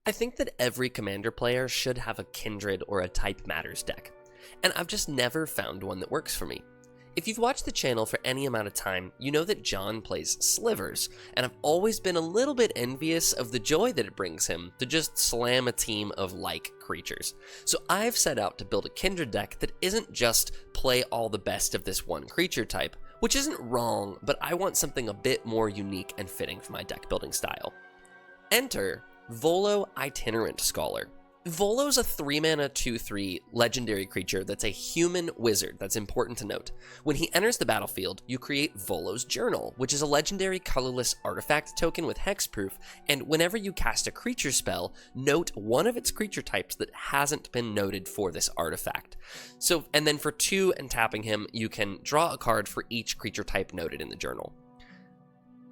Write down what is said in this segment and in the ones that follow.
I think that every Commander player should have a Kindred or a Type Matters deck, and I've just never found one that works for me. If you've watched the channel for any amount of time, you know that John plays Slivers, and I've always been a little bit envious of the joy that it brings him to just slam a team of like creatures. So I've set out to build a Kindred deck that isn't just play all the best of this one creature type, which isn't wrong, but I want something a bit more unique and fitting for my deck building style. Enter Volo Itinerant Scholar. Volo's a 3-mana 2/3 legendary creature that's a human wizard. That's important to note. When he enters the battlefield, you create Volo's Journal, which is a legendary colorless artifact token with hexproof, and whenever you cast a creature spell, note one of its creature types that hasn't been noted for this artifact. And then for 2 and tapping him, you can draw a card for each creature type noted in the journal.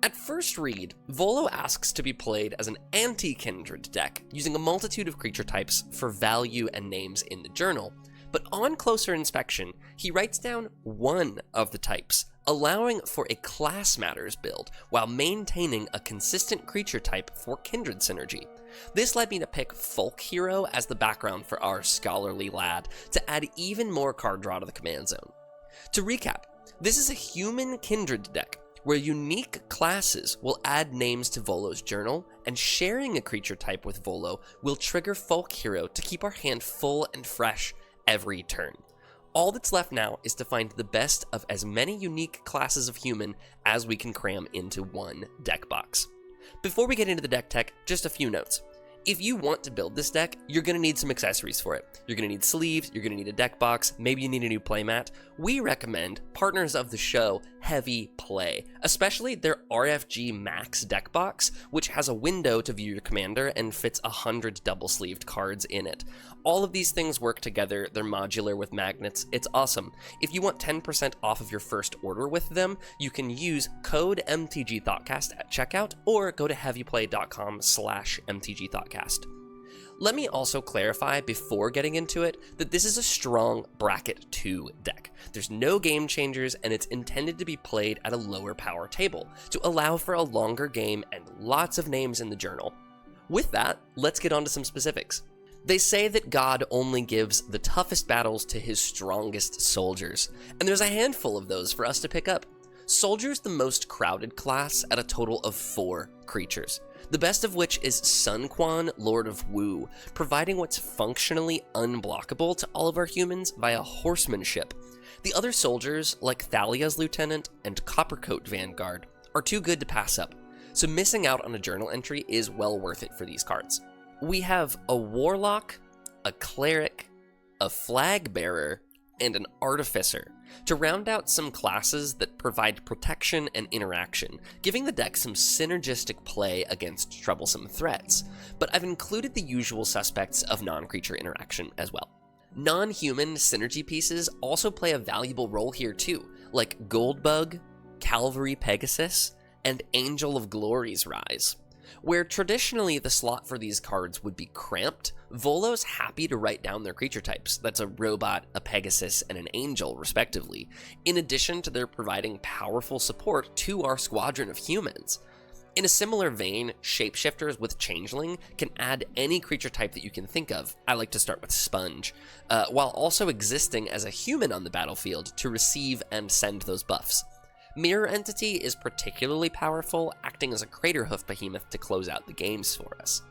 At first read, Volo asks to be played as an Anti-Kindred deck, using a multitude of creature types for value and names in the journal, but on closer inspection, he writes down one of the types, allowing for a Class Matters build, while maintaining a consistent creature type for Kindred synergy. This led me to pick Folk Hero as the background for our scholarly lad, to add even more card draw to the command zone. To recap, this is a human Kindred deck, where unique classes will add names to Volo's journal, and sharing a creature type with Volo will trigger Folk Hero to keep our hand full and fresh every turn. All that's left now is to find the best of as many unique classes of human as we can cram into one deck box. Before we get into the deck tech, just a few notes. If you want to build this deck, you're going to need some accessories for it. You're going to need sleeves, you're going to need a deck box, maybe you need a new playmat. We recommend partners of the show Heavy Play, especially their RFG Max deck box, which has a window to view your commander and fits 100 double-sleeved cards in it. All of these things work together, they're modular with magnets, it's awesome. If you want 10% off of your first order with them, you can use code MTGThoughtcast at checkout, or go to heavyplay.com/MTGThoughtcast. Let me also clarify before getting into it that this is a strong bracket 2 deck. There's no game changers, and it's intended to be played at a lower power table to allow for a longer game and lots of names in the journal. With that, let's get on to some specifics. They say that God only gives the toughest battles to his strongest soldiers, and there's a handful of those for us to pick up. Soldier's the most crowded class at a total of 4 creatures, the best of which is Sun Quan, Lord of Wu, providing what's functionally unblockable to all of our humans via horsemanship. The other soldiers, like Thalia's Lieutenant and Coppercoat Vanguard, are too good to pass up, so missing out on a journal entry is well worth it for these cards. We have a Warlock, a Cleric, a Flag Bearer, and an Artificer to round out some classes that provide protection and interaction, giving the deck some synergistic play against troublesome threats, but I've included the usual suspects of non-creature interaction as well. Non-human synergy pieces also play a valuable role here too, like Goldbug, Cavalry Pegasus, and Angel of Glory's Rise. Where traditionally the slot for these cards would be cramped, Volo's happy to write down their creature types. That's a robot, a Pegasus, and an Angel, respectively, in addition to their providing powerful support to our squadron of humans. In a similar vein, shapeshifters with Changeling can add any creature type that you can think of. I like to start with Sponge, while also existing as a human on the battlefield to receive and send those buffs. Mirror Entity is particularly powerful, acting as a Craterhoof behemoth to close out the games for us.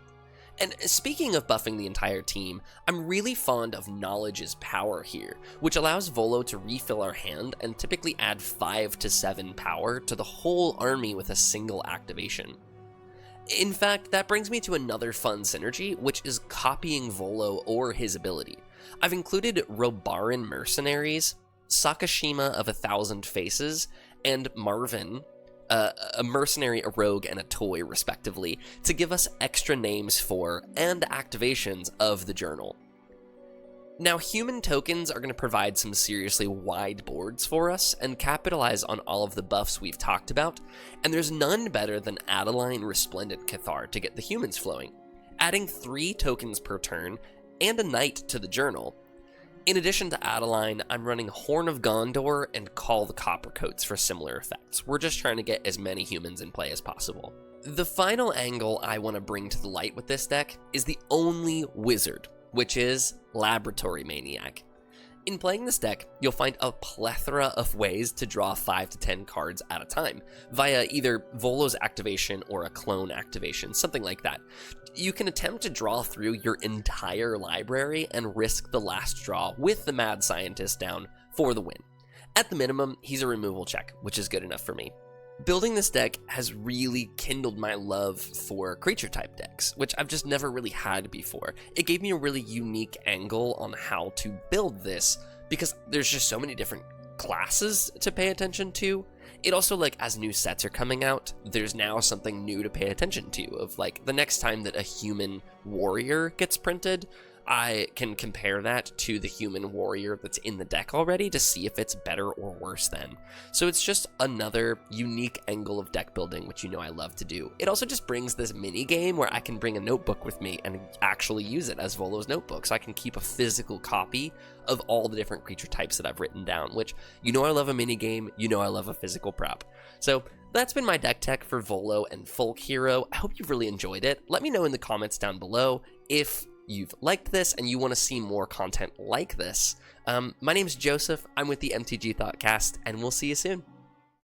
And speaking of buffing the entire team, I'm really fond of Knowledge's power here, which allows Volo to refill our hand and typically add 5 to 7 power to the whole army with a single activation. In fact, that brings me to another fun synergy, which is copying Volo or his ability. I've included Robaran Mercenaries, Sakashima of 1,000 Faces, and Marvin, a mercenary, a rogue, and a toy, respectively, to give us extra names for and activations of the journal. Now, human tokens are going to provide some seriously wide boards for us and capitalize on all of the buffs we've talked about, and there's none better than Adeline Resplendent Cathar to get the humans flowing, adding 3 tokens per turn and a knight to the journal. In addition to Adeline, I'm running Horn of Gondor and Call the Coppercoats for similar effects. We're just trying to get as many humans in play as possible. The final angle I want to bring to the light with this deck is the only wizard, which is Laboratory Maniac. In playing this deck, you'll find a plethora of ways to draw 5 to 10 cards at a time, via either Volo's activation or a clone activation, something like that. You can attempt to draw through your entire library and risk the last draw with the Mad Scientist down for the win. At the minimum, he's a removal check, which is good enough for me. Building this deck has really kindled my love for creature type decks, which I've just never really had before. It gave me a really unique angle on how to build this, because there's just so many different classes to pay attention to. It also, like, as new sets are coming out, there's now something new to pay attention to, of like, the next time that a human warrior gets printed, I can compare that to the human warrior that's in the deck already to see if it's better or worse than. So it's just another unique angle of deck building, which you know I love to do. It also just brings this mini game where I can bring a notebook with me and actually use it as Volo's notebook, so I can keep a physical copy of all the different creature types that I've written down, which, you know I love a mini game, you know I love a physical prop. So that's been my deck tech for Volo and Folk Hero. I hope you've really enjoyed it. Let me know in the comments down below if you've liked this and you want to see more content like this. My name's Joseph, I'm with the MTG Thoughtcast, and we'll see you soon.